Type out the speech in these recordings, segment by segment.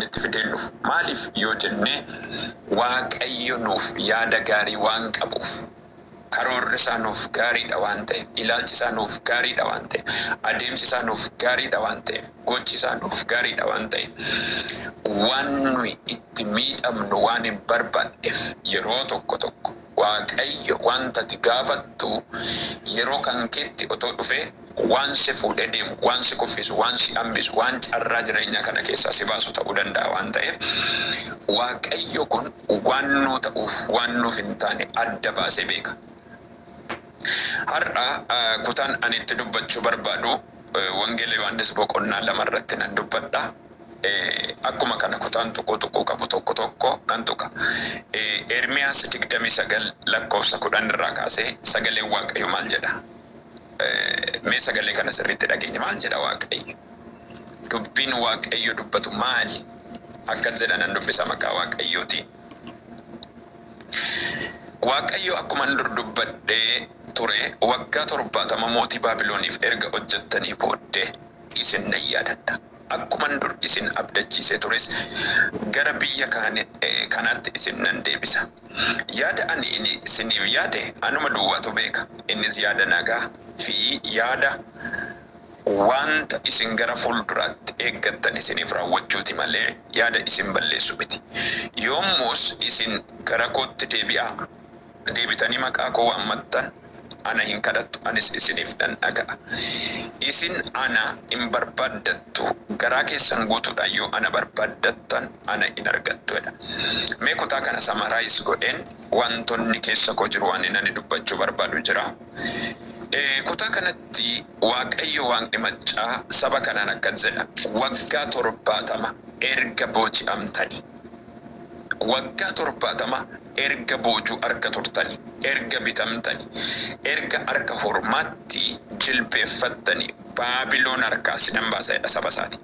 nuti fideenuuf maaliif yoo jenne waaqayyo nuuf yaada gaarii waan qabuuf karoorri isaa nuuf gaariidha waan ta'eef ilaalchi isaa nuuf gaariidha waan ta'eef adeemsi isaa nuuf gaariidha waan ta'eef gochi isaa nuuf gaariidha waan ta'eef waan nuyi itti miidhamnu waan hin barbaanneef yeroo tokko tokko waaqayyo wanta ati gaafattu yeroo kan keetti otoo dhufee waan si fuudhee deemu waan si kuffisu waan si hambisu waan carraa jireenyaa kana keessaa si baasu ta'uu danda'a waan ta'eef waaqayyo kun waan nuu ta'uuf waan nuuf hin taane adda baasee beeka. Har'a kutaan ani itti dubbachuu barbaadu wangeela Yohaannis boqonnaa 2 irratti nan dubbadha. Akkuma kana kutaan tokko qabu tokko nan tuqa. Ermiyaas 29 lakkoofsa 10 irraa kaasee sagalee waaqayyo maal jedha? Mee sagalee kana sirriitti dhageenya maal jedha waaqayyo? Dubbiin waaqayyo dubbatu maali? Akka jedha nan dubbisa maqaa waaqayyooti. Waaqayyo akkuma dur dubbadhee ture waggaa 70 mootii Baabilooniif erga hojjettanii booddee isin nan yaadadha. Akkuma dur isin abdachiisee tures gara biyya kanaatti isin nan deebisa. Yaada ani isiniif yaade anuma duwwaatu beeka. Innis yaada nagaa fi yaada wanta isin gara fuulduraatti eeggattan isiniif raawwachuuti malee yaada isin balleessu miti. Yommus isin gara kootti deebitanii maqaa koo waammattan ana hin kadhattu anis isiniif nan dhaga'a. Isin ana hin barbaaddattu garaa keessan guutuudhaan yoo ana barbaaddattan ana hin argattuedha. Mee kutaa kana samaraayis godheen wantoonni keessa koo jiru waan inni dubbachuu barbaadu jira. Kutaa kanatti waaqayyo waaqni maccaa saba kanaan akkas jedha. Waggaa 70 erga booji'amtanii. Waggaa 70 erga boojuu arga turtanii, erga bitamtanii, erga arga hormaatti jilbeeffattanii Baabiloon harkaa sinan baasaadha saba isaati.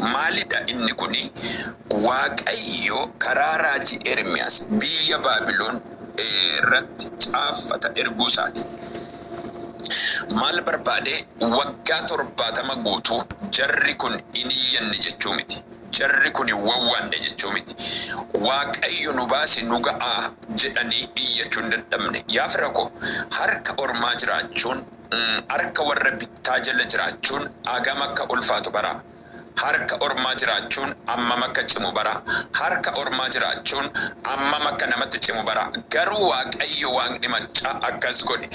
Maalidha inni kuni? Waaqayyo karaa raajii Ermiyaas biyya Baabiloon irratti caaffata erguu isaati. Maal barbaade? Waggaa 70 guutuu jarri kun hin iyyanne jechuu miti. Jarri kun wawwaanne jechuu miti. Waaqayyo nu baasi nu ga'a jedhanii iyyachuun dadhabne. Yaa fira koo harka ormaa jiraachuun harka warra bittaa jala jiraachuun agam akka ulfaatu bara. Harka ormaa jiraachuun ammam akka cimu bara. Harka ormaa jiraachuun ammam akka namatti cimu bara. Garuu waaqayyo waaqni maccaa akkas godhe.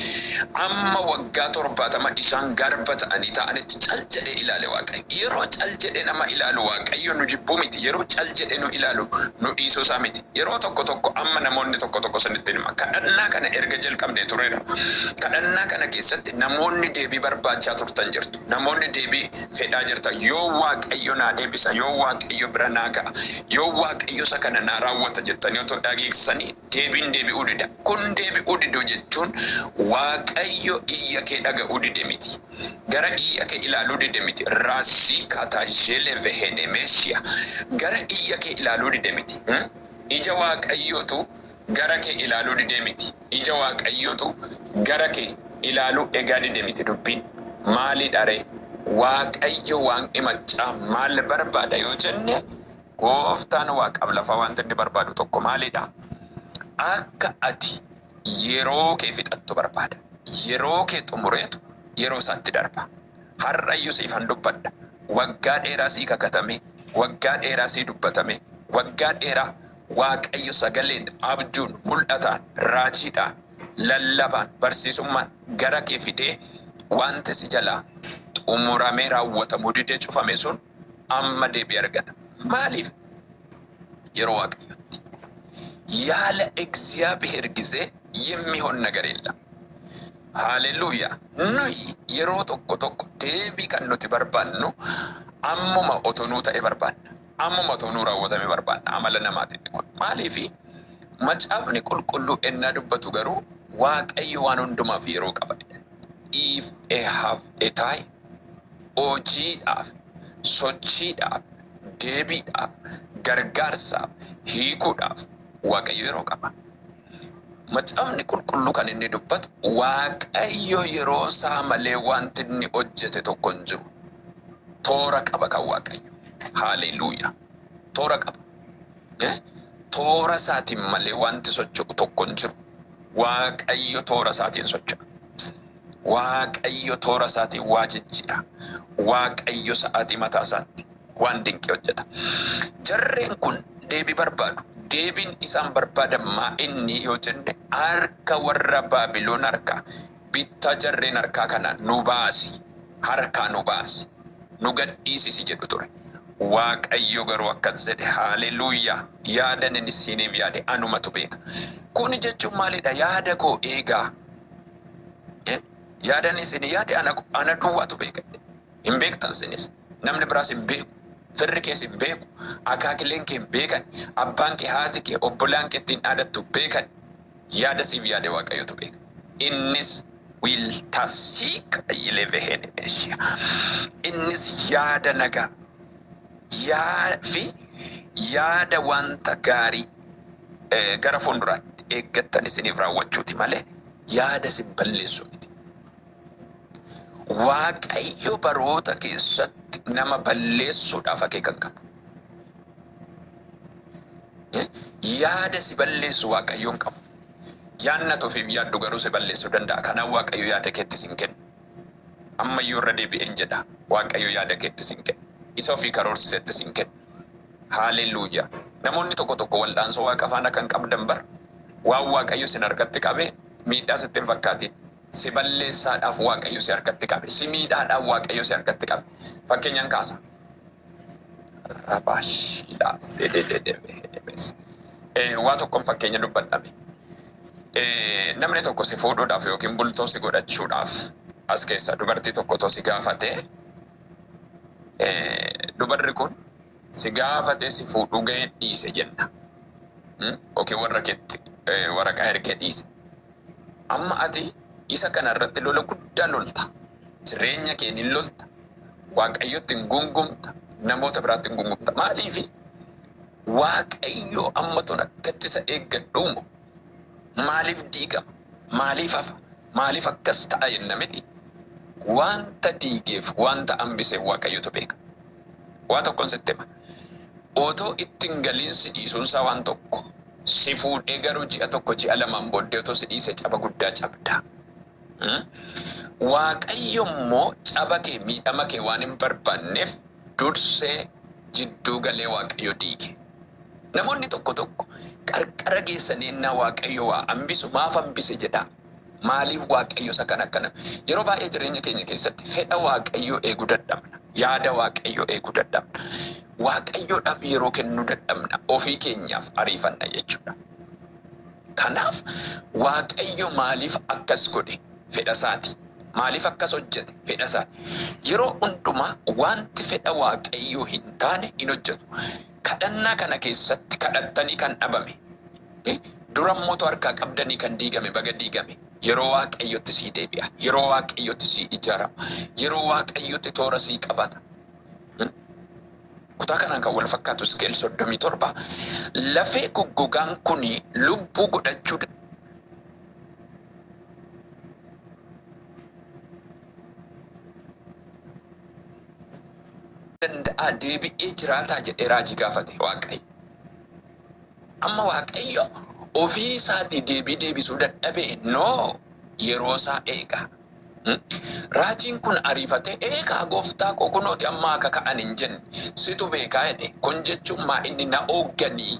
Amma waggaa 70 isaan garba ta'anii ta'anitti cal jedhee ilaale waaqayyo. Yeroo cal jedhee nama ilaalu waaqayyo nu jibbuu miti. Yeroo cal jedhee nu ilaalu nu dhiisuu isaa miti. Yeroo tokko amma namoonni tokko sanitti hima. Kadhannaa kana erga jalqabnee tureera. Kadhannaa kana keessatti namoonni deebii barbaachaa turtan jirtu. Namoonni deebii fedhaa jirtan yoo waaqayyo naa deebisa, yoo waaqayyo bira naa ga'a, yoo waaqayyo isa kana naa raawwata jettanii otoo dhageessanii deebiin deebi'uu dida. Kun deebi'uu diduu jechuun waaqayyo iyya kee dhaga'uu dide miti. Gara iyya kee ilaaluu dide miti. Raasii kataajele vehenemeeshiya. Gara iyya kee ilaaluu dide miti. Ija waaqayyootu gara kee ilaaluu dide miti. Ija waaqayyootu gara kee ilaaluu egaa dide miti dubbiin. Maalidha ree? Waaqayyo waaqni maccaa maal barbaada yoo jenne gooftaan waaqaaf lafa wanta inni barbaadu tokko maalidha? Akka ati yeroo kee fixattu barbaada. Yeroo kee xumureetu yeroo isaatti darba. Har'ayyuu siifan dubbadha. Waggaa dheeraa sii kakatame, waggaa dheeraa sii dubbatame, waggaa dheeraa waaqayyo sagaleen abjuun mul'ataan raajiidhaan lallabaan barsiisummaan gara kee fidee wanti si jalaa xumuramee raawwatamuu didee cufame sun amma deebii argata. Maaliif? Yeroo waaqayyotti ያለ እግዚአብሔር ጊዜ የሚሆን ነገር የለም። ሃሌሉያ ኑይ የሮ ቶኮ ዴቢ ከኑቲ በርባኑ አሙማ ኦቶኑ ተኤ በርባን አሙማ ኦቶኑ ራወተሜ በርባን አመለ ነማት ይቆል ማሊፊ መጫፍኒ ቁልቁሉ እና ዱበቱ ገሩ waaqayyo waan hundumaaf yeroo qaba. If I have a time hojiidhaaf sochiidhaaf deebiidhaaf gargaarsaaf hiikuudhaaf waaqayyo yeroo qaba. Macaafni qulqulluu kan inni dubbatu waaqayyo yeroo isaa malee wanti inni hojjete tokko hin jiru. Toora qaba kan waaqayyo. Haleluuyaa. toora qaba. Toora isaatiin malee wanti socho'u tokko hin jiru. Waaqayyo toora isaatiin socho'a. Waaqayyo toora isaatiin waa jijjiira. Waaqayyo sa'aatii mataa isaatti waan dinqii hojjeta. Jarreen kun deebii barbaadu. Deebiin isaan barbaadan maa inni yoo jenne harka warra Baabiloon harkaa bittaa jarreen harkaa kana nu baasi. Harkaa nu baasi. Nu gadhiisisi jedhu ture. Waaqayyo garuu akkas jedhe haleluuyaa. Yaadan inni siiniif yaade anumatu beeka. Kuni jechuun maalidha? Yaada koo eegaa. Yaadan isin yaade ana duwwaatu beeka. Hin beektan sinis. Namni biraas hin beeku. Firri kees hin beeku. Akaakileen kee hin beekan. Abbaan kee, haati kee, obbolaan kee ittiin dhaadattu beekan. Yaada siif yaade Waaqayyotu beeka. Innis wiltasiika ilevehene meeshaa. Innis yaada nagaa. Yaada wanta gaarii gara fuulduraatti eeggattan isiniif raawwachuuti malee yaada isin balleessu miti. Waaqayyo baroota keessatti nama balleessuudhaaf akeekan qabu. Yaada si balleessu Waaqayyoon qabu. Yaanna tofiif yaaddu garuu si balleessuu danda'a. Kanaaf Waaqayyo yaada keetti sin kenna. Ammayyuu irra deebi'een jedha. Waaqayyo yaada keetti sin kenna. Isa ofii karoorsisetti sin kenna. Haleluuyaa. Namoonni tokko tokko wal'aansoo Waaqa faana kan qabdan bara waan Waaqayyo sin harkatti qabe miidhaa sitti hin fakkaatin. Si balleessaadhaaf Waaqayyo si harkatti qabe. Si miidhaadhaaf Waaqayyo si harkatti qabe. Fakkeenyaan kaasa. Rabaashiidhaaf. Waa tokkoon fakkeenya dubbadhame. Namni tokko si fuudhuudhaaf yookiin bultoo si godhachuudhaaf as keessa dubartii tokko si gaafatee dubarri kun si gaafatee si fuudhuu ga'ee dhiise jenna. Yookiin waraqaa ergee dhiise. Amma ati isa kanarratti lola guddaa lolta. Jireenya kee ni lolta. Waaqayyotti hin gungumta. Namoota biraatti hin gungumta. Maaliifi Waaqayyo amma tun akkatti isa eeggadhuumo. Maaliif diigama? Maaliif hafa? Maaliif akkas ta'a jenna miti? Wanta diigeef wanta hambisee Waaqayyotu beeka. Waa tokkoon sitti hima. Otoo ittiin galiinsi dhiisuunsaa waan tokko si fuudhee garuu ji'a tokko ji'a lamaan booddee otoo si dhiisee caba guddaa cabda. Waaqayyo immoo caba kee miidhama kee waan hin barbaanneef dursee jidduu galee Waaqayyo diige. Namoonni tokko tokko qarqara geessanii innaa Waaqayyo waa hambisu maaf hambise jedha. Maaliif Waaqayyo isa kana yeroo baay'ee jireenya keenya keessatti fedha Waaqayyo eeguu dadhabna. Yaada Waaqayyo eeguu dadhabna. Waaqayyoodhaaf yeroo kennuu dadhabna. Ofii keenyaaf ariifanna jechuudha. Kanaaf Waaqayyo maaliif akkas godhe? Fedha isaati. Maaliif akkas hojjete? Fedha isaati. Yeroo hundumaa wanti fedha Waaqayyo hin taane hin hojjetu. Kadhannaa kana keessatti kadhattanii kan dhabame. Durammoo harkaa qabdanii kan diigame baga diigame. Yeroo Waaqayyotti sii deebi'a. Yeroo Waaqayyotti sii ijaarama. Yeroo Waaqayyotti toora sii qabata. Kutaa kanaan kan wal fakkaatu Iskeel 37 lafee goggogaan kuni lubbuu godhachuu danda'a deebi'ee jiraataa jedhee raajii gaafate Waaqayyo. Amma Waaqayyo ofii isaatii deebisuu dadhabee noo yeroo isaa eega. Raajiin kun ariifatee eegaa gooftaa koo kunooti amma akka ka'an hin jenne situ beekaa jedhe. Kun jechuun maa inni na hoogganii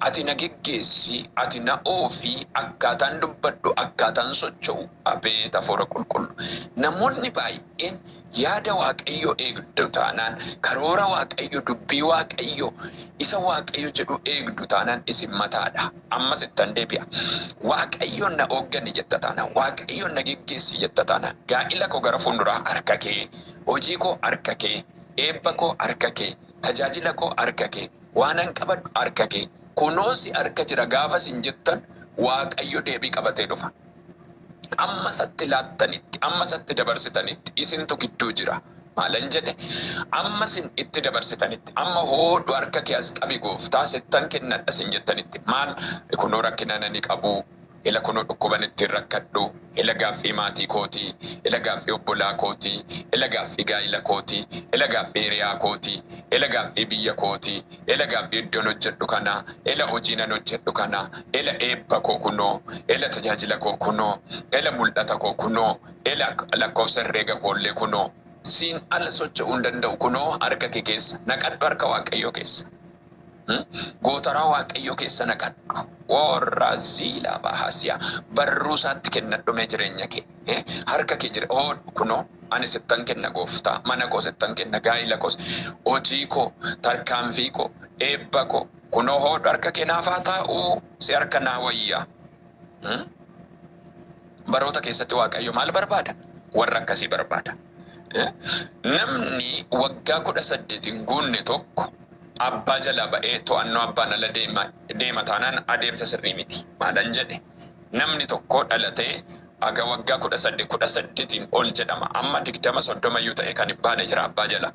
ati na geggeessi ati na oofii akkaataan dubbadhu akkaataan socho'u abeeta Hafuura Qulqullu. Namoonni baay'een yaada Waaqayyo eegdu taanaan karoora Waaqayyo dubbii Waaqayyo isa Waaqayyo jedhu eegdu taanaan isin mataadha. Ammas ittan deebi'a. Waaqayyoon na hooggani jetta taanaan Waaqayyoon na geggeessi jetta taanaan gaa'ila koo gara fuulduraa harka kee, hojii koo harka kee, eebba koo harka kee, tajaajila koo harka kee, waanan qabadhu harka kee. Kunoosi harka jira gaafa sin jettan Waaqayyo deebii qabatee dhufa. Amma satti laattanitti, amma satti dabarsitanitti isintu gidduu jira. Maalan jedhe amma sin itti dabarsitanitti, amma hoodhu harka kee as qabi gooftaa settan kennadha sin jettanitti maal kunoo rakkina nani qabu ila kuno dhukkuban itti rakkadhu, ila gaaffii maatii kootii, ila gaaffii obbolaa kootii, ila gaaffii gaa'ila kootii, ila gaaffii hiriyaa kootii, ila gaaffii biyya kootii, ila gaaffii iddoon hojjedhu kana, ila hojiinan hojjedhu kana, ila eebba koo kunoo, ila tajaajila koo kunoo, ila mul'ata koo kunoo, ila lakkoofsa herreega koollee kunoo. Siin ala socho'uu hin danda'u kunoo harka kee keessa, naqadhu harka Waaqayyoo keessa. Gootaraa Waaqayyoo keessa naqadhu. Warra ziilaa bahasiyaa barruu isaatti kennadhume jireenya kee. Harka kee jira kunoo ani sittan kenna gooftaa, mana koo sittan kenna, gaa'ila koo, hojii koo, tarkaanfii koo, eebba koo kunoo hoodhu harka kee naaf haa taa'u, si harka naa wayyaa. Baroota keessatti Waaqayyo maal barbaada? Warra akkasii barbaada. Namni waggaa 18 hin guunne tokko abbaa jala ba'ee to'annoo abbaan ala deema taanaan adeemsa sirrii miti. Maalan jedhe namni tokko dhalatee aga waggaa 18 ol jedhama. Amma 20-30 ta'e kan hin baane jira abbaa jala.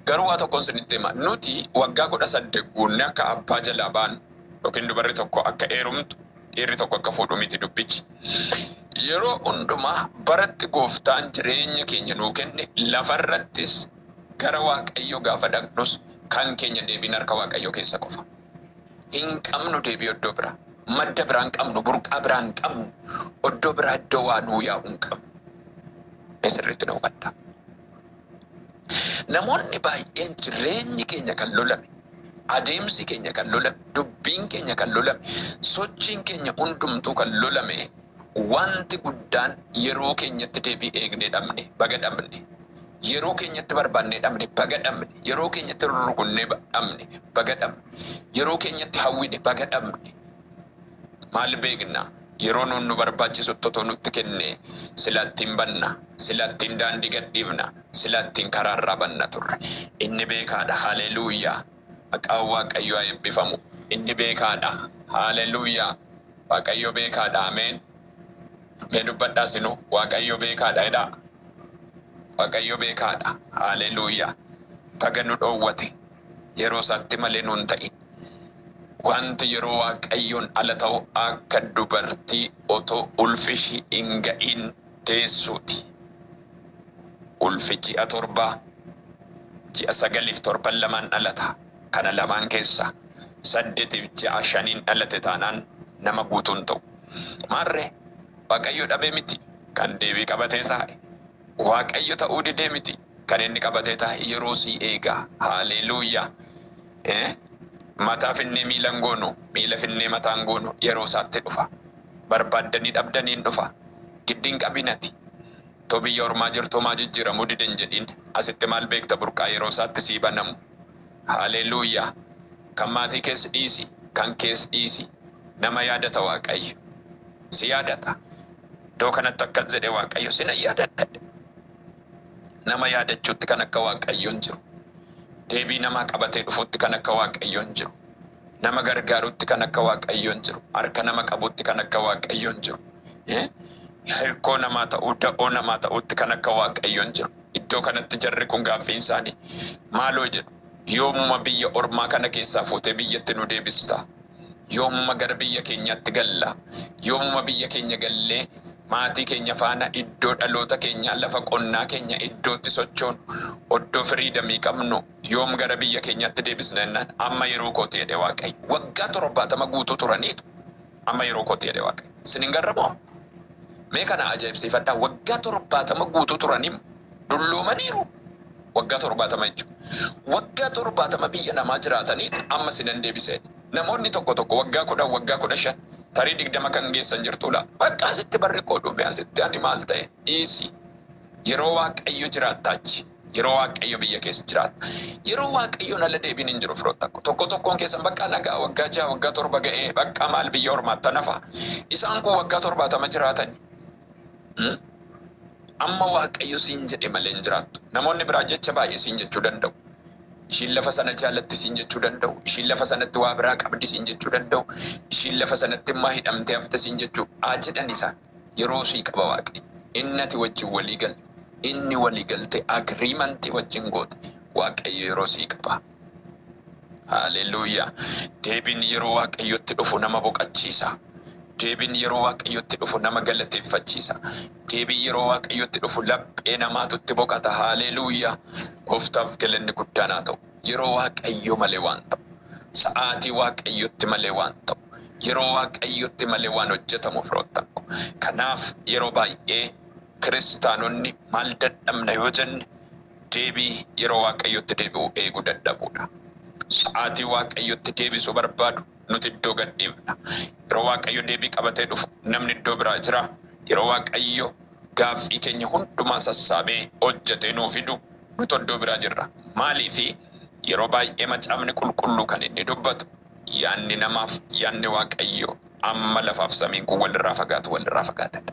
Garuu waa tokkoon sinitti hima nuti waggaa 18 guunne akka abbaa jala baan yookiin dubarri tokko akka heerumtu dhiirri tokko akka fuudhu miti dubbichi. Yeroo hundumaa baratti gooftaan jireenya keenya nuu kenne lafarrattis gara Waaqayyoo gaafa dhaqnus kan keenya deebiin harka Waaqayyoo keessa qofa. Hin qabnu deebii iddoo biraa. Madda biraan qabnu, burqaa biraan qabnu, iddoo biraa iddoo waa nuu yaa'u hin qabnu. Sirriitti nu hubadhaa. Namoonni baay'een jireenyi keenya kan lolame, adeemsi keenya kan lolame, dubbiin keenya kan lolame, sochiin keenya hundumtuu kan lolame. Wanti guddaan yeroo keenyatti deebii eegnee dhabne, baga dhabne. Yeroo keenyatti barbaannee dhabne, baga dhabne. Yeroo keenyatti rukunnee dhabne, baga dhabne. Yeroo keenyatti hawwine, baga dhabne. Maal beekna? Yeroo nu barbaachisu totoo nutti kenne silattiin banna, silattiin daandii gadhiifna, silattiin karaarraa banna turre. Inni beekaadha. Haleluuyaa. Maqaan Waaqayyoo haa eebbifamu. Inni beekaadha. Haleluuyaa. Waaqayyo beekaadha. Ameen. Mee dubbadhaa sinu Waaqayyo beekaadha jedhaa. Waaqayyo beekaadha. Haleluuyaa. Taga nu dhoowwate yeroo isaatti malee nu hin ta'in. Wanti yeroo Waaqayyoon ala ta'u akka dubartii otoo ulfishi hin ga'in teessuuti. Ulfi ji'a 7, ji'a 9 torban lamaan dhalata. Kana lamaan keessa 8 ji'a 5 dhalate taanaan nama guutuun ta'u. Maarree Waaqayyo dhabee miti kan deebii qabatee taa'e. Waaqayyo ta'uu didee miti kan inni qabatee taa'e yeroo sii eegaa. Haleluuyaa. Mataa finnee miilan goonu, miila finnee mataan goonu yeroo isaatti dhufa. Barbaaddanii dhabdaniin dhufa. Giddiin qabinati. To biyya ormaa jirtu maa jijjiiramuu dideen jedhin asitti maal beekta burqaa yeroo isaatti sii banamu. Haleluuyaa. Kan maatii keessa dhiisi, kan keessa dhiisi. Nama yaadata Waaqayyo. Si yaadata. Doo kanatti akkas jedhe Waaqayyo sina yaadadha. Nama yaadachuutti kan akka Waaqayyoon jiru. Deebii nama qabatee dhufuutti kan akka Waaqayyoon jiru. Nama gargaaruutti kan akka Waaqayyoon jiru. Harka nama qabuutti kan akka Waaqayyoon jiru. Hirkoo namaa ta'uu, da'oo namaa ta'uutti kan akka Waaqayyoon jiru. Iddoo kanatti jarri kun gaaffiin isaanii maaloo jedhu. Yoomuma biyya ormaa kana keessaa fuutee biyyatti nu deebista. Yoomuma gara biyya keenyaatti galla. Yoomuma biyya keenya gallee maatii keenya faana iddoo dhaloota keenya lafa qonnaa keenya iddootti sochoon oddoo firiidamii qabnu yoom gara biyya keenyaatti deebisna jennaan amma yeroo kooti jedhe Waaqayyo. Waggaa 70 guutuu turaniitu amma yeroo kooti jedhe Waaqayyo. Sinin garramoo? Mee kana ajaa'ibsiifadhaa waggaa 70 guutuu turaniim dulloomaniiru. Waggaa 70 jechuudha. Waggaa 70 biyya namaa jiraataniitu amma sinan deebiseen. Namoonni tokko waggaa 10 waggaa 15 tarii 20 kan geessan jirtudha. Bakka asitti barri koo dhufe asitti ani maal ta'e dhiisi. Yeroo Waaqayyo jiraattaachi. Yeroo Waaqayyo biyya keessa jiraata. Yeroo Waaqayyoon ala deebiin hin jiru firoota tokkoon keessan bakka nagaa waggaa 6 waggaa 7 ga'ee bakka maal biyya ormaatti nafa. Isaan kun waggaa 70 jiraatani. Amma Waaqayyo siin jedhe malee hin jiraattu. Namoonni biraa jecha baay'ee siin jechuu danda'u. Ishiin lafa sana jaallatti siin jechuu danda'u. Ishiin lafa sanatti waa biraa qabdi siin jechuu danda'u. Ishiin lafa sanatti immoo hidhamtee hafte siin jechuu jedhan isaan yeroo sii qaba Waaqayyo. Innati wajjin walii galte. Inni walii galte agreementii wajjin goote Waaqayyo yeroo sii qaba. Haleluuyaa. Deebiin yeroo Waaqayyotti dhufu nama boqachiisa. Deebiin yeroo waaqayyotti dhufu nama galateeffachiisa. Deebiin yeroo waaqayyotti dhufu laphee namaatutti boqata. Haleluuyaa. Gooftaaf galanni guddaan haa ta'u. Yeroo waaqayyo malee waan ta'u. Sa'aatii waaqayyotti malee waan ta'u. Yeroo waaqayyotti malee waan hojjetamu firoottan ko. Kanaaf yeroo baay'ee kiristaanonni maal dadhabna yoo jenne deebii yeroo waaqayyotti deebi'u eeguu dadhabuudha. Sa'aatii waaqayyotti deebisuu barbaadu nuti iddoo gad dhiibna. Yeroo waaqayyo deebii qabatee dhufu namni iddoo biraa jira. Yeroo waaqayyo gaaffii keenya hundumaa sassaabee hojjetee nuu fidu nuti iddoo biraa jirra. Maaliifi yeroo baay'ee macaafni qulqulluu kan inni dubbatu yaanni namaaf yaanni waaqayyo amma lafaaf samiin kun walirraa fagaatadha.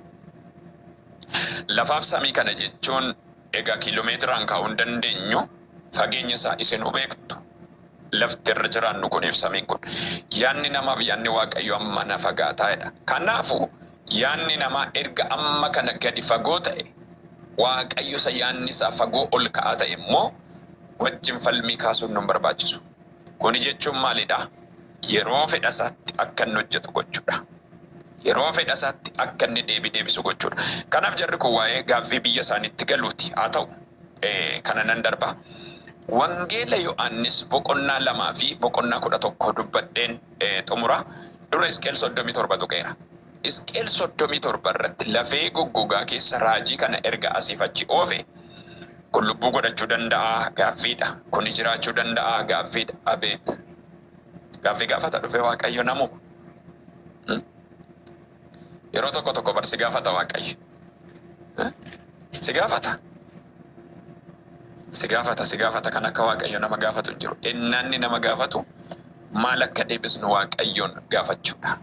Lafaaf samii kana jechuun egaa kiiloomeetiraan kaa'uu hin dandeenyu. Fageenya isaa isin beektu. Lafti irra jiraannu kuniif samiin kun. Yaanni namaaf yaanni waaqayyo amma na fagaataadha. Kanaafuu yaanni namaa erga amma kana gadi fagoo ta'e waaqayyo isa yaanni isaa fagoo ol ka'aa ta'e immoo wajjin falmii kaasuun nu barbaachisu. Kuni jechuun maalidha? Yeroo fedha isaatti akka inni hojjetu gochuudha. Yeroo fedha isaatti akka inni deebisu gochuudha. Kanaaf jarri kun waa'ee gaaffii biyya isaaniitti galuuti. Haa ta'u kana nan darba. Wangeela Yohaannis boqonnaa 2 fi boqonnaa 11 dubbadheen xumura. Dura Hisqeel 37 tuqeera. Hisqeel 37 irratti lafee goggogaa keessa raajii kana erga asiif achi oofe kun lubbuu godhachuu danda'a gaaffiidha. Kun jiraachuu danda'a gaaffiidha. Abeet. Gaaffii gaafata dhufe waaqayyo namuma. Yeroo tokko barsi gaafata waaqayyo. Si gaafata. Si gaafata kan akka waaqayyo nama gaafatu jiru. Innanni nama gaafatu maal akka deebisnu waaqayyoon gaafachuudha.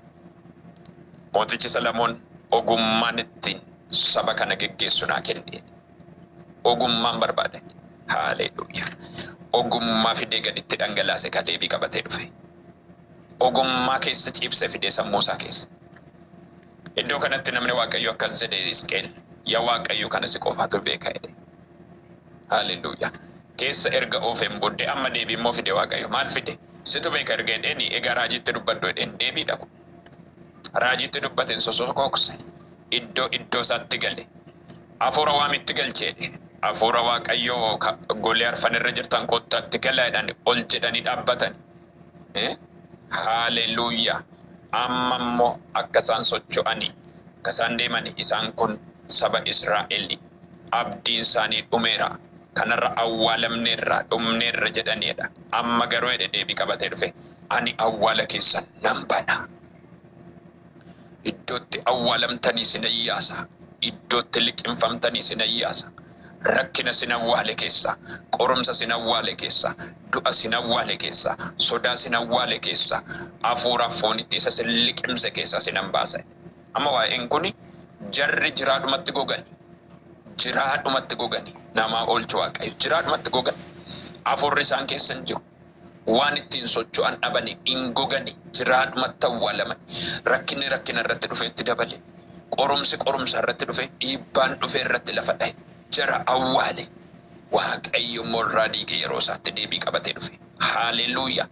Mootichi Salamoon ogummaan ittiin saba kana geggeessu naa kenne. Ogummaan barbaade. Haleluuyaa. Ogummaa fidee gaditti dhangalaase ka deebii qabatee dhufe. Ogummaa keessa ciibsee fidee sammuu isaa keessa. Iddoo kanatti namni waaqayyo akkas jedhe Hisqeel yaa waaqayyo kana si qofaatu beeka jedhe. Haleluuyaa. Keessa erga oofeen booddee amma deebii immoo fide waaqayyo maal fide? Situ beeka erga jedheeni egaa raajiitti dubbadhu jedheen deebii dhabu. Raajiitti dubbateen sosokookse iddoo isaatti gale. Hafuura waamitti galcheedhe. Hafuura waaqayyoo golee arfan irra jirtan kottaatti galaadhaan ol jedhanii dhaabbatan. Haleluuyaa. Amma immoo akka isaan socho'anii akka isaan deemanii isaan kun saba Israa'el abdiin isaanii dhumeera. Kanarra awwaalamneerra dhumneerra jedhaniidha. Amma garuu deebii qabatee dhufe ani awwaala keessan nan bana. Iddootti awwaalamtanii sin ayyaasa. Iddootti liqinfamtanii sin ayyaasa. Rakkina sin awwaale keessa, qorumsa sin awwaale keessa, du'a sin awwaale keessa, sodaa sin awwaale keessa, hafuura foonitti isa sin liqimse keessa sin baasa. Amma waa'een kuni jarri jiraadhumatti gogani. Jiraadhumatti gogani. Nama oolchu waaqayyo jiraadhumatti gogani. Hafuurri isaan keessa hin jiru. Waan ittiin socho'an dhabanii hin gogani. Jiraadhumatti awwaalaman. Rakkinni rakkina irratti dhufe itti dabale. Qorumsi irratti dhufe dhiibbaan dhufe irratti lafa dhahe. Jara awwaale. Waaqayyo morraa diige yeroo isaatti deebii qabatee dhufe. Haleluuyaa.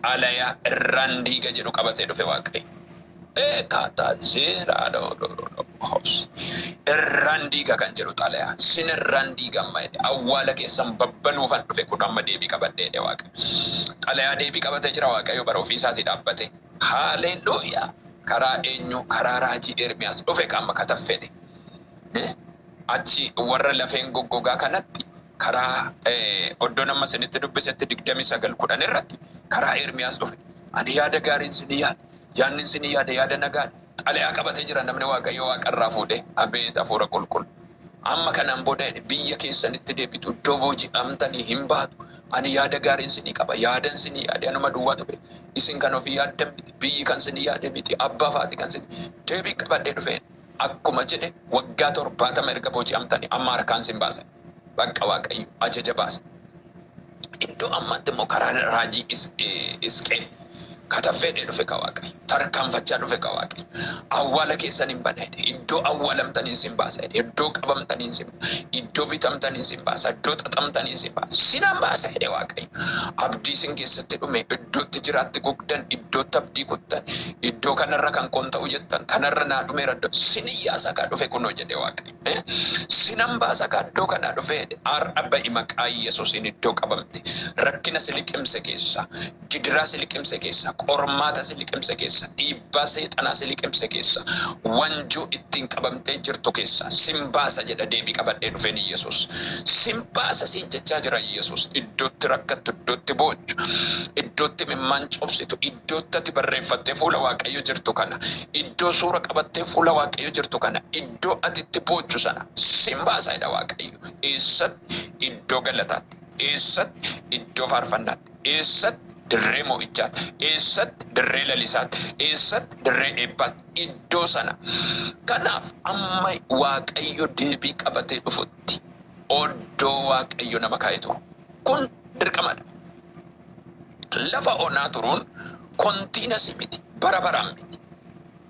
Xalayaa irraan diiga jedhu qabatee dhufe waaqayyo. Kaataa seeraadha. Irraan diiga kan jedhu xalayaa. Sin irraan diiga amma jedhe. Awwaala keessan babbanuufan dhufe kun amma deebii qabadhee jedhe waaqayyo. Xalayaa deebii qabatee jira waaqayyo bara ofii isaatii dhaabbate. Haleluuyaa. Karaa eenyu karaa raajii Ermiyaas dhufe qaama kataffedhe. Achi warra lafeen goggogaa kanatti karaa oddoo nama sinitti dubbisetti 29:10 irratti karaa Ermiyaas dhufe. Ani yaada gaariin sinii yaada. Yaanni sinii yaada nagaan. Xalayaa qabatee jira namni waaqayyo waaqarraa fuudhee abeet hafuura qulqulluu. Amma kanaan booda biyya keessanitti deebitu iddoo booji'amtanii hin baatu. Ani yaada gaariin sinii qaba. Yaadan sinii yaade anuma duwwaa ture. Isin kan ofii yaaddan miti. Biyyi kan sinii yaade miti. Abbaa faati kan sinii deebii qabadhee dhufeen. Akkuma jedhe waggaa 70 erga booji'amtanii amma harkaan sin baasan. Bakka waaqayyo ajaja baasa. Iddoo ammatti immoo karaa raajii Hisqeel kataffeedhee dhufe ka waaqayyo. tarkaanfachaa dhufe ka Waaqni. Awwaala keessan hin banne. Iddoo awwaalamtanii sin baasa. Iddoo qabamtanii sin baasa. Iddoo bitamtanii sin baasa. Iddoo xaxamtanii sin baasa. Sinan baasa jedhe Waaqayyo. Abdii sin keessatti dhume iddootti jiraatti gugdan iddootti abdii kuttan iddoo kanarra kan koon ta'u jettan kanarra naa dhume raddo sin iyyaasa ka dhufe kunoo jedhe Waaqayyo. Sinan baasa ka iddoo kanaa dhufe har'a ba'i maqaa Yesuusiin iddoo qabamte. Rakkina si liqimse keessa. Gidiraa si liqimse keessa. Qormaata si liqimse keessa. Dhiibbaa seexanaa si liqimse keessa. Wanjoo ittiin qabamtee jirtu keessa. Sin baasa jedha deebii qabadhee dhufeen Yesuus. Sin baasa siin jechaa jira Yesuus. Iddootti rakkattu, iddootti boochu, iddootti mimmaan cobsitu, iddootti ati barreeffattee fuula Waaqayyo jirtu kana, iddoo suura qabattee fuula Waaqayyo jirtu kana, iddoo ati itti boochu sana sin baasa jedha Waaqayyo. Eessatti? Iddoo galataatti. Eessatti? Iddoo faarfannaatti. Eessatti? Dirree mo'ichaatti. Eessatti? Dirree lalisaatti. Eessatti? Dirree eebbaatti. Iddoo sana. Kanaaf amma Waaqayyo deebii qabatee dhufutti oddoo Waaqayyo nama kaa'ee turu. Kun dirqamadha. Lafa onaa turuun kontiinasii miti. Bara baraan miti.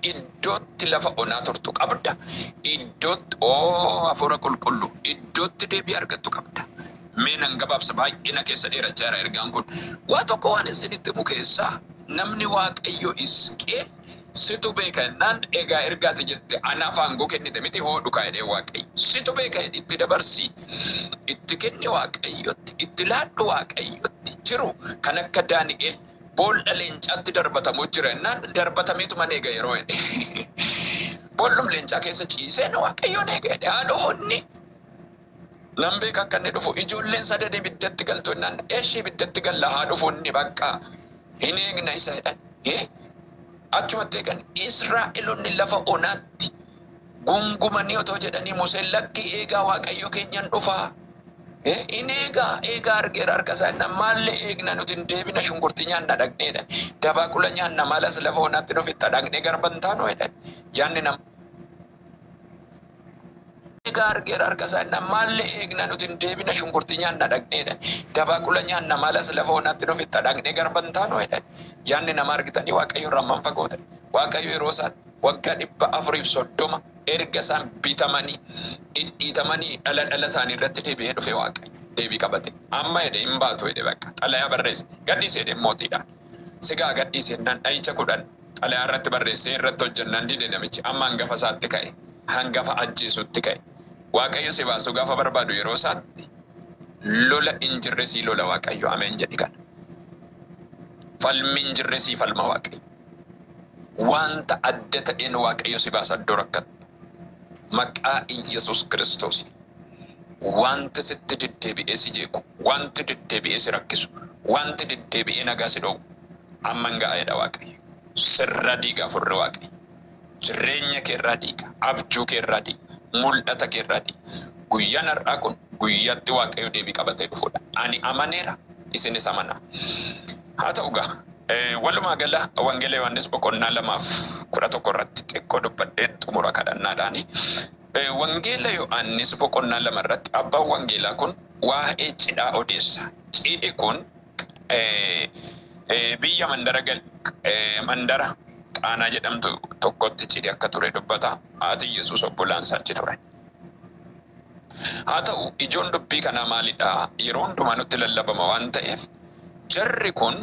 Iddootti lafa onaa turtu qabda. Iddootti hafuura qulqulluu. Iddootti deebii argattu qabda. Meenan gabaabsa baay'ina keessa dheerachaa jira ergaan kun. Waa tokko waan isinitti himu keessaa namni Waaqayyo Hisqeel situ beeka jennaan egaa ergaati jette ana afaangoo kennite miti hoodhu kaa'edhee Waaqayyo. Situ beeka itti dabarsii. Itti kenni Waaqayyotti. Itti laadhu Waaqayyotti. Jiru kan akka Daani'el boolla leencaatti darbatamu jira jennaan darbatameetuma eega yeroo jedhe. Boollum leencaa keessa ciiseen Waaqayyoon eega jedhe haadha honni. Nambe akka inni dhufu ijoolleen sadade biddatti galtu jennaan eeshii biddatti galla haa dhufu inni bakka hin eegna isa jedhan. Achumatti eegan Israa'eloonni lafa onaatti gungumanii otoo jedhanii Museen lakkii eegaa Waaqayyo keenyan dhufaa. In eegaa argeera harka isaa jennaan maallee eegna nuti hin deebina shunkurtii nyaanna dhaqneedhan. Dabaaqula nyaanna malas lafa onaatti dhufitta dhaqnee garban taanoo jedhan. Yaanni nama. Eegaa argeera harka isaa jennaan maallee eegna nuti hin deebina shunkurtii nyaanna dhaqneedhan. Dabaaqula nyaanna malas lafa onaatti dhufitta dhaqnee garban taanoo jedhan. Yaanni nama argitanii Waaqayyo irraa man fagootan. Waaqayyo yeroo isaatti waggaa 430 erga isaan bitamanii dhiitamanii dhala isaanii irratti deebi'ee dhufe Waaqayyo. Deebii qabate. Amma jedhe hin baatu jedhe bakka. Xalayaa barreesse. Gadhiisee jedhe mootiidhaan. Sigaa gadhiisee nan dhahicha 10 xalayaa irratti barreessee irratti hojjennaan dide namichi. Amma hangafa isaatti ka'e. Hangafa ajjeesutti ka'e. Waaqayyo si baasuu gaafa barbaadu yeroo isaatti lola hin jirre sii lola Waaqayyo ameen jedhi kana. Falmi hin jirre sii falma Waaqayyo. Wanta adda ta'een Waaqayyo si baasa iddoo rakkatu. Maqaa Iyesuus Kiristoos. Wanti sitti deddeebi'ee si jeequ, wanti deddeebi'ee si rakkisu, wanti deddeebi'ee nagaa si dhowwu amma hin ga'eedha Waaqayyo. Sirra diigaa furre Waaqayyo. Jireenya kee irraa diiga, abjuu kee irraa diiga, mul'ata kee irraa diiga. Guyyaan har'aa kun guyyaatti Waaqayyo deebii qabatee dhufuudha. Ani amaneera, isinis amanaa. Haa ta'u gaa. Walumaa gala Wangeela Yohaannis boqonnaa 2:11 irratti xiqqoo dubbadhee xumura kadhannaadhaani. Wangeela Yohaannis boqonnaa 2 irratti abbaan wangeelaa kun waa'ee cidhaa odeessa. Cidhi kun biyya mandara Qaanaa jedhamtu tokkotti cidhi akka ture dubbata. Haati Yesuus obbolaansaa achi ture. Haa ta'u ijoon dubbii kanaa maalidhaa? Yeroo hundumaa nutti lallabama waan ta'eef jarri kun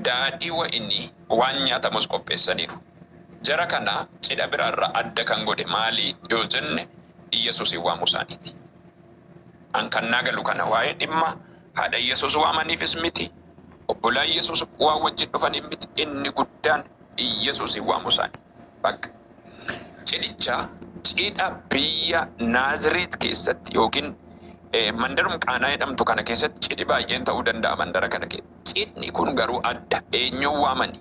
daadhii wa'inii waan nyaatamus qopheessaniiru. Jara kana cidha biraarraa adda kan godhe maali yoo jenne Iyesuusin waamuu isaaniiti. An kan naa galu kana waa'ee dhimma haadha Iyesuus waamaniifis miti. Obbolaa Iyesuus waan wajjin dhufaniif miti. Inni guddaan Iyesuusin waamuu isaanii. Bakka cidhicha cidha biyya Naazreet keessatti yookiin mandarum Qaanaa jedhamtu kana keessatti cidhi baay'een ta'uu danda'a mandara kana keessatti. Cidhi kun garuu adda. Eenyuun waamani?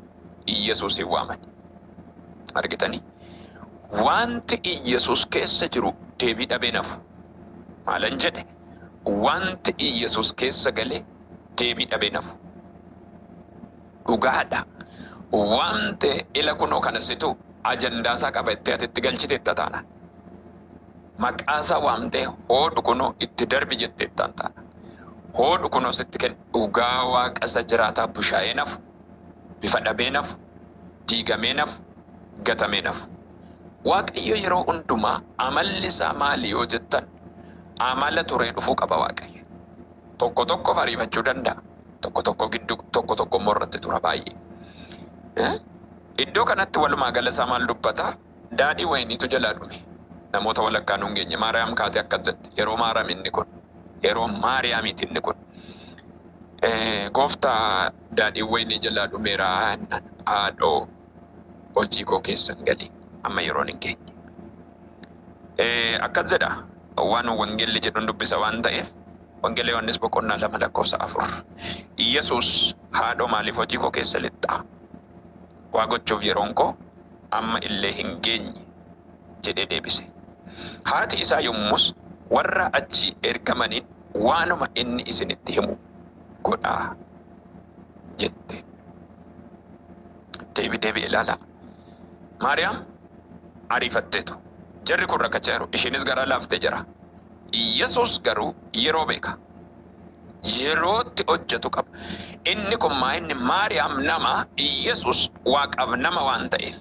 Iyesuusin waamani. Argitanii? Wanti Iyesuus keessa jiru deebii dhabee nafu. Maalan jedhe? Wanti Iyesuus keessa galee deebii dhabee nafu. Dhugaadha. Wanti ila kunoo kana situ ajandaasaa qabattee atitti galchiteetta taana. Maqaasaa waamtee hoodhu kunoo itti darbi jetteettaan taana. Hoodhu kunoo sitti kenna dhugaa Waaqa isa jiraataa bushaayee nafu, bifa dhabee nafu, diigamee nafu, gatamee nafu. Waaqayyo yeroo hundumaa amalli isaa maali yoo jettan amala turee dhufuu qaba Waaqayyo. Tokko tokko ariifachuu danda'a. Tokko tokko gidduu tokko tokko morratti tura baay'ee. Iddoo kanatti walumaa gala isaa maal dubbata? Daadhii wayiniitu jalaa dhume. Namoota walakkaan hin geenye Maariyaam kaatee akkas jette. Yeroo Maariyaam inni kun. Yeroo Maariyaamiiti inni kun. Gooftaa daadhii wayinii jalaa dhumeera haadhoo hojii koo keessan galii. Amma yeroon hin geenye. Akkas jedha. Waan wangeelli jedhuun dubbisa waan ta'eef wangeelli Yohaannis boqonnaa 2:4. Yesuus haadhoo maaliif hojii koo keessa lixxaa? Waa gochuuf yeroon koo amma illee hin geenye jedhee deebise. Haati isaa yommus warra achi ergamaniin waanuma inni isinitti himu godhaa jette. Deebi ilaalaa. Maariyaam ariifatteetu. Jarri kun rakkachaa jiru. Isheenis garaa laaftee jira. Yesuus garuu yeroo beeka. Yerootti hojjetu qaba. Inni kun inni Maariyaam nama, Yesuus Waaqaaf nama waan ta'eef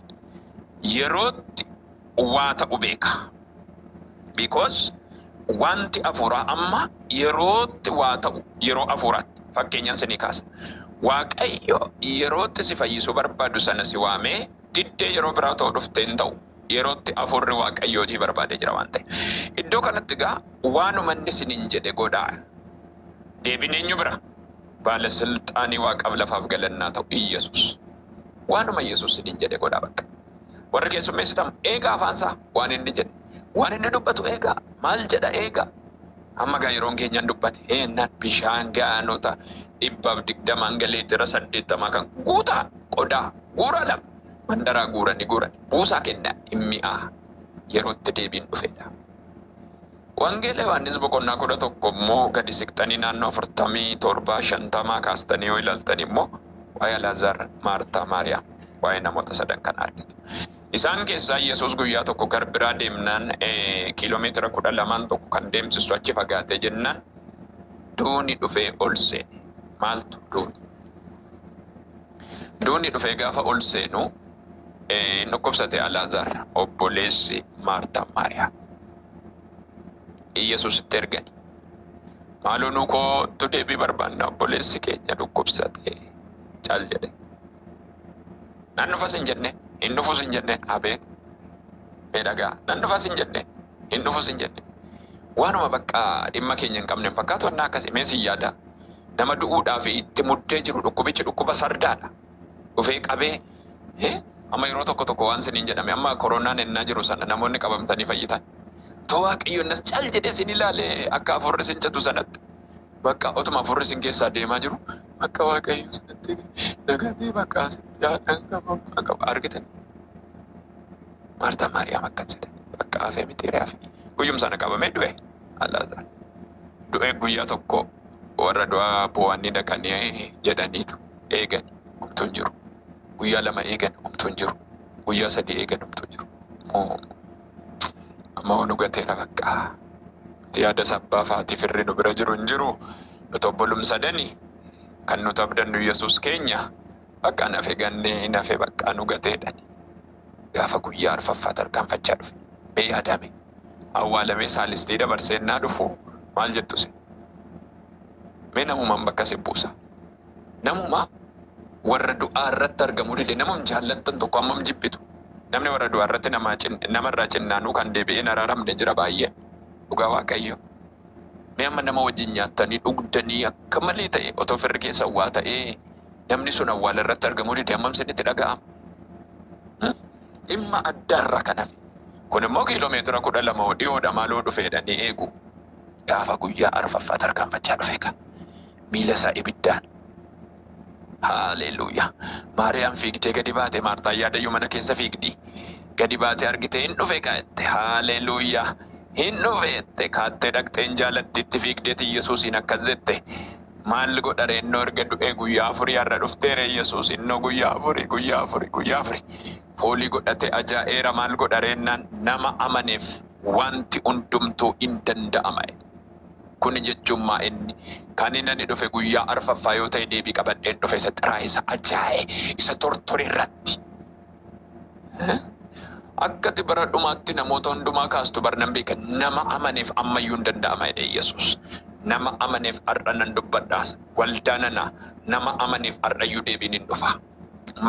yerootti waa ta'u beeka. Because wanti afuuraa amma yerootti waa ta'u yeroo afuuraatti fakkeenyaan sinii kaasa. Waaqayyo yerootti si fayyisuu barbaadu sana si waamee diddee yeroo biraa ta'u dhuftee hin ta'u. Yerootti afurri Waaqayyootii barbaadee jira waan ta'e. Iddoo kanatti egaa waanuma inni isiniin jedhe godhaa. Deebiin eenyu bira? Baala silxaanii Waaqaaf lafaaf galannaa ta'u Yesuus. Waanuma Yesuus isiniin jedhe godhaa bakka. Warri keessummeessitan eegaa afaansaa waan inni jedhe. Waan inni dubbatu eegaa. Maal jedha eegaa? Amma gaa yeroon keenyaan dubbate. Eennan bishaan gaanota 120 leetira 80 kan guutaa qodaa guura lama. Mandaraa guurani buusaa kenna mi'aa yerootti deebiin dhufedha. Wangeela Yohaannis boqonnaa 11 immoo gadi siqtanii naannoo 47-50 kaastanii yoo ilaaltan immoo waa'ee Alaazaar, Maartaa, Maariyaam waa'ee namoota sadan kan argitu. Isaan keessaa Yesuus guyyaa tokko gara biraa deemnaan kiiloomeetira 12 tokko kan deemsisu achi fagaatee jennaan duuni dhufee ol seene. Maaltu duuni? Duuni dhufee gaafa ol seenu dhukkubsate Alaazaar obboleessi Maartaa Maariyaam. Yesuusitti ergani. Maaloo nu kootu deebii barbaanna obboleessi keenya dhukkubsate caal jedhe. Nan dhufas hin jenne, hin dhufus hin jenne abeet. Dhagaa nan dhufas hin jenne, hin dhufus hin jenne. Waanuma bakka dhimma keenya hin qabne fakkaatu wanna akkasii mee si yaada. Nama du'uudhaaf itti muddee jiru dhukkubichi dhukkuba sardaadha. Dhufee qabee amma yeroo tokko waan siniin jedhame amma koronaan ennaa jiru sana namoonni qabamtanii fayyitan. Too Waaqayyoon as caal jedhee sin ilaale akka afurri sin catu sanatti. Bakka otuma afurri sin keessaa deemaa jiru bakka Waaqayyo sanatti nagatii bakka asitti yaadaan qaba argitan. Maartaa Maariyaam akkas jedhe bakka hafee mitiiree hafe. Guyyum sana qabamee du'e Alaazaar. Du'e guyyaa tokko warra du'aa bu'anii dhaqanii jedhaniitu eegan homtuun jiru. Guyyaa 2 eegan homtuun jiru. Guyyaa 3 eegan homtuun jiru. Amma nu gateera bakka. Yaada sabbaa faatii firri nu bira jiru hin jiru. Nuti obbolumsadanii kan nuti abdannu Yesuus keenya bakka nafe gannee nafe bakka nu gateedhani. Gaafa guyyaa arfaffaa tarkaanfachaa dhufe. Mee yaadame. Awwaalamee saalistee dabarseenaa dhufu maal jettus? Mee namumaan bakka si buusa. Namuma warra du'aa irratti argamu dide namum jaallattan tokko ammam jibbitu. Namni warra du'aa irratti namarraa cinnaanuu kan deebi'een araaramne jira baay'ee. Dhugaa Waaqayyo. Mee amma nama wajjin nyaattanii dhugdanii akka malee ta'e otoo firri keessa waa ta'ee namni sun awwaala irratti argamu dide ammam sinitti dhaga'ama. Dhimma addaarraa kan hafe. Kun immoo kiiloomeetira 12 dhiyoodha maaloo dhufeedhanii eegu. Gaafa guyyaa arfaffaa tarkaanfachaa dhufe kan miila isaa ibiddaan. Haalleluuyaa. Maariyaam fiigdee gadi baate Maartaa yaadayyuu mana keessa fiigdi. Gadi baate argitee hin dhufe kaa'ette. Haalleluuyaa. Hin dhufeette kaattee dhaqxeen jaalattiitti fiigdeeti Yesuusiin akkas jette. Maal godha reennoo erga du'ee guyyaa 4 har'a dhufteere Yesuus innoo guyyaa 4. Foolii godhate ajaa'eera maal godha reennaan nama amaneef wanti hundumtuu hin danda'ama. Kuni jechuun maa inni kan inni dhufe guyyaa arfaffaa yoo ta'e deebii qabadheen dhufe isa xiraa isa ajaa'e isa tortore irratti Akkati bara dhumaatti namoota hundumaa kaastu barnan beeka nama amaneef ammayyuu hin danda'ama jedhe Yesuus. Nama amaneef har'a nan dubbadhaas waldaanana nama amaneef har'ayyuu deebiin hin dhufa.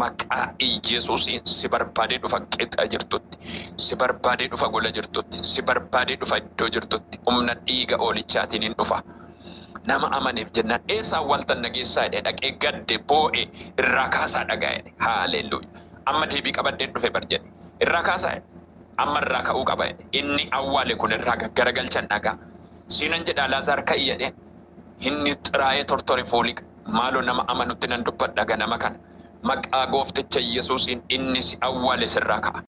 Maqaa Yesuusiin si barbaadee dhufa qixa jirtutti, si barbaadee dhufa gola jirtutti, si barbaadee dhufa iddoo jirtutti, humna dhiiga oolichaatiin hin dhufa. Nama amaneef jennaan eessaa waltan nageessaa jedhe dhaqee gadde boo'e irraa kaasaa dhagaa jedhe. Haaleluyyaa. Amma deebii qabadheen dhufe bar jedhe. Irraa kaasaa jedhe. Amma irraa ka'uu qaba jedhe. Inni awwaale kun irraa gaggaragalchan dhagaa. Siinan jedhaa Laazaar ka'i jedheen. Inni xiraayee tortore foolii maaloo nama amanutti nan dubbadha ganama kana. Maqaa goofticha Yesuusiin inni si awwaale sirraa ka'a.